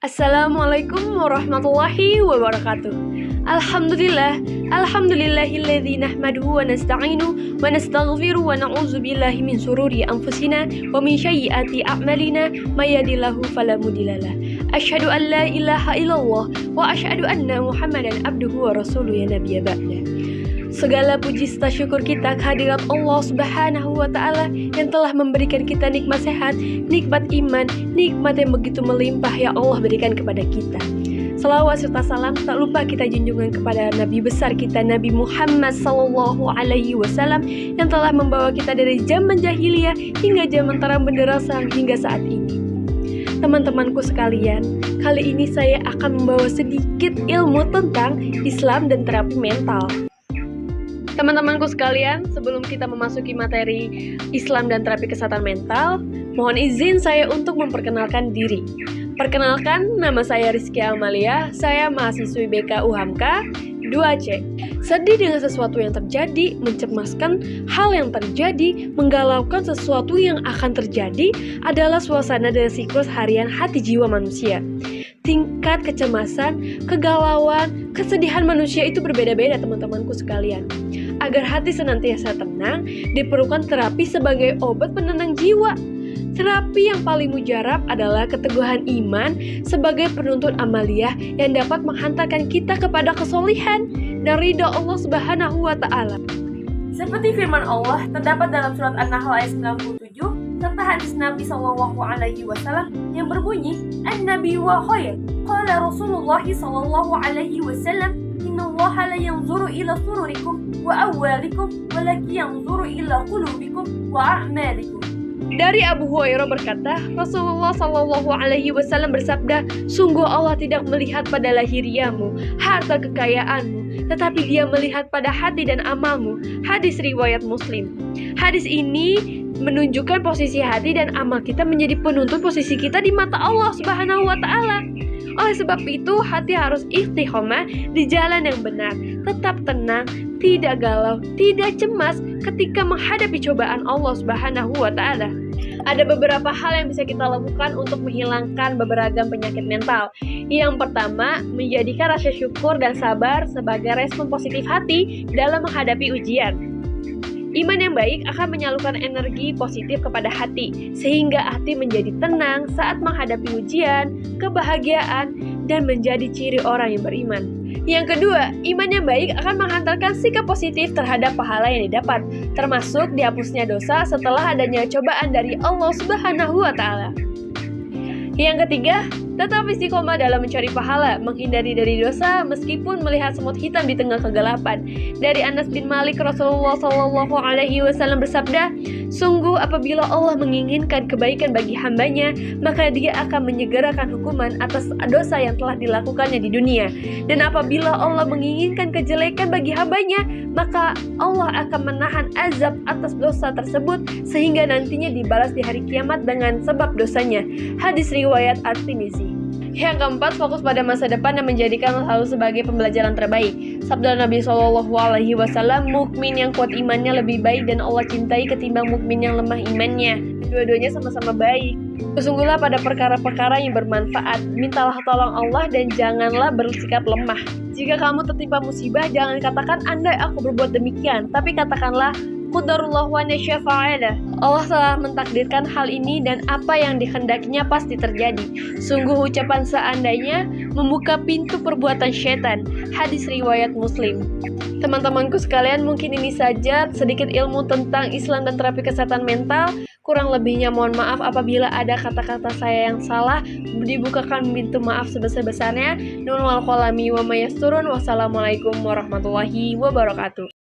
Assalamualaikum warahmatullahi wabarakatuh. Alhamdulillahilladzi nahmaduhu wa nasta'inu wa nastaghfiru wa na'udzu billahi min sururi anfusina wa min sayyiati a'malina may yahdihillahu fala mudhillalah. Asyhadu an la ilaha illallah wa asyhadu anna Muhammadan abduhu wa rasuluhu ya nabiyya ba'da. Segala puji serta syukur kita kehadirat Allah Subhanahu wa Ta'ala yang telah memberikan kita nikmat sehat, nikmat iman, nikmat yang begitu melimpah ya Allah berikan kepada kita. Selawat serta salam tak lupa kita junjungan kepada Nabi besar kita Nabi Muhammad Sallallahu Alaihi Wasallam yang telah membawa kita dari zaman jahiliyah hingga zaman terang benderang hingga saat ini. Teman-temanku sekalian, kali ini saya akan membawa sedikit ilmu tentang Islam dan terapi mental. Teman-temanku sekalian, sebelum kita memasuki materi Islam dan terapi kesehatan mental, mohon izin saya untuk memperkenalkan diri. Perkenalkan, nama saya Rizky Amalia, saya mahasiswi BK UHAMKA 2C. Sedih dengan sesuatu yang terjadi, mencemaskan hal yang terjadi, menggalaukan sesuatu yang akan terjadi adalah suasana dan siklus harian hati jiwa manusia. Tingkat kecemasan, kegalauan, kesedihan manusia itu berbeda-beda teman-temanku sekalian. Agar hati senantiasa tenang, diperlukan terapi sebagai obat penenang jiwa. Terapi yang paling mujarab adalah keteguhan iman sebagai penuntun amaliyah yang dapat menghantarkan kita kepada kesolihan dan ridha Allah Subhanahu wa Ta'ala. Seperti firman Allah terdapat dalam surat An-Nahl ayat 97 serta hadis Nabi Sallallahu Alaihi Wasallam yang berbunyi, An-Nabi wa khair, qala Rasulullah Sallallahu Alaihi Wasallam, Innallaha la yanzuru ila sururikum wa awwalikum walakin yanzuru ila qulubikum wa a'malikum. Dari Abu Hurairah berkata, Rasulullah Sallallahu Alaihi Wasallam bersabda, sungguh Allah tidak melihat pada lahiriamu, harta kekayaanmu, tetapi Dia melihat pada hati dan amalmu. Hadis riwayat Muslim. Hadis ini menunjukkan posisi hati dan amal kita menjadi penuntun posisi kita di mata Allah Subhanahu wa Ta'ala. Oleh sebab itu, hati harus istiqomah di jalan yang benar, tetap tenang, tidak galau, tidak cemas ketika menghadapi cobaan Allah Subhanahu wa Ta'ala. Ada beberapa hal yang bisa kita lakukan untuk menghilangkan beberapa penyakit mental. Yang pertama, menjadikan rasa syukur dan sabar sebagai respon positif hati dalam menghadapi ujian. Iman yang baik akan menyalurkan energi positif kepada hati, sehingga hati menjadi tenang saat menghadapi ujian, kebahagiaan, dan menjadi ciri orang yang beriman. Yang kedua, iman yang baik akan menghantarkan sikap positif terhadap pahala yang didapat, termasuk dihapusnya dosa setelah adanya cobaan dari Allah Subhanahu wa Ta'ala. Yang ketiga, tetap istiqomah dalam mencari pahala, menghindari dari dosa meskipun melihat semut hitam di tengah kegelapan. Dari Anas bin Malik, Rasulullah Sallallahu Alaihi Wasallam bersabda, sungguh apabila Allah menginginkan kebaikan bagi hambanya, maka Dia akan menyegerakan hukuman atas dosa yang telah dilakukannya di dunia. Dan apabila Allah menginginkan kejelekan bagi hambanya, maka Allah akan menahan azab atas dosa tersebut sehingga nantinya dibalas di hari kiamat dengan sebab dosanya. Hadis riwayat At-Tirmizi. Yang keempat, fokus pada masa depan dan menjadikan selalu sebagai pembelajaran terbaik. Sabda Nabi Shallallahu Alaihi Wasallam, mukmin yang kuat imannya lebih baik dan Allah cintai ketimbang mukmin yang lemah imannya. Dua-duanya sama-sama baik. Bersungguhlah pada perkara-perkara yang bermanfaat. Mintalah tolong Allah dan janganlah bersikap lemah. Jika kamu tertimpa musibah, jangan katakan andai aku berbuat demikian, tapi katakanlah qadarullah wa nasya fa'ala. Allah telah mentakdirkan hal ini dan apa yang dikehendakinya pasti terjadi. Sungguh ucapan seandainya membuka pintu perbuatan syaitan. Hadis riwayat Muslim. Teman-temanku sekalian, mungkin ini saja sedikit ilmu tentang Islam dan terapi kesehatan mental. Kurang lebihnya mohon maaf apabila ada kata-kata saya yang salah. Dibukakan pintu maaf sebesar-besarnya. Nun wal qalami wa mayasturun. Wassalamualaikum warahmatullahi wabarakatuh.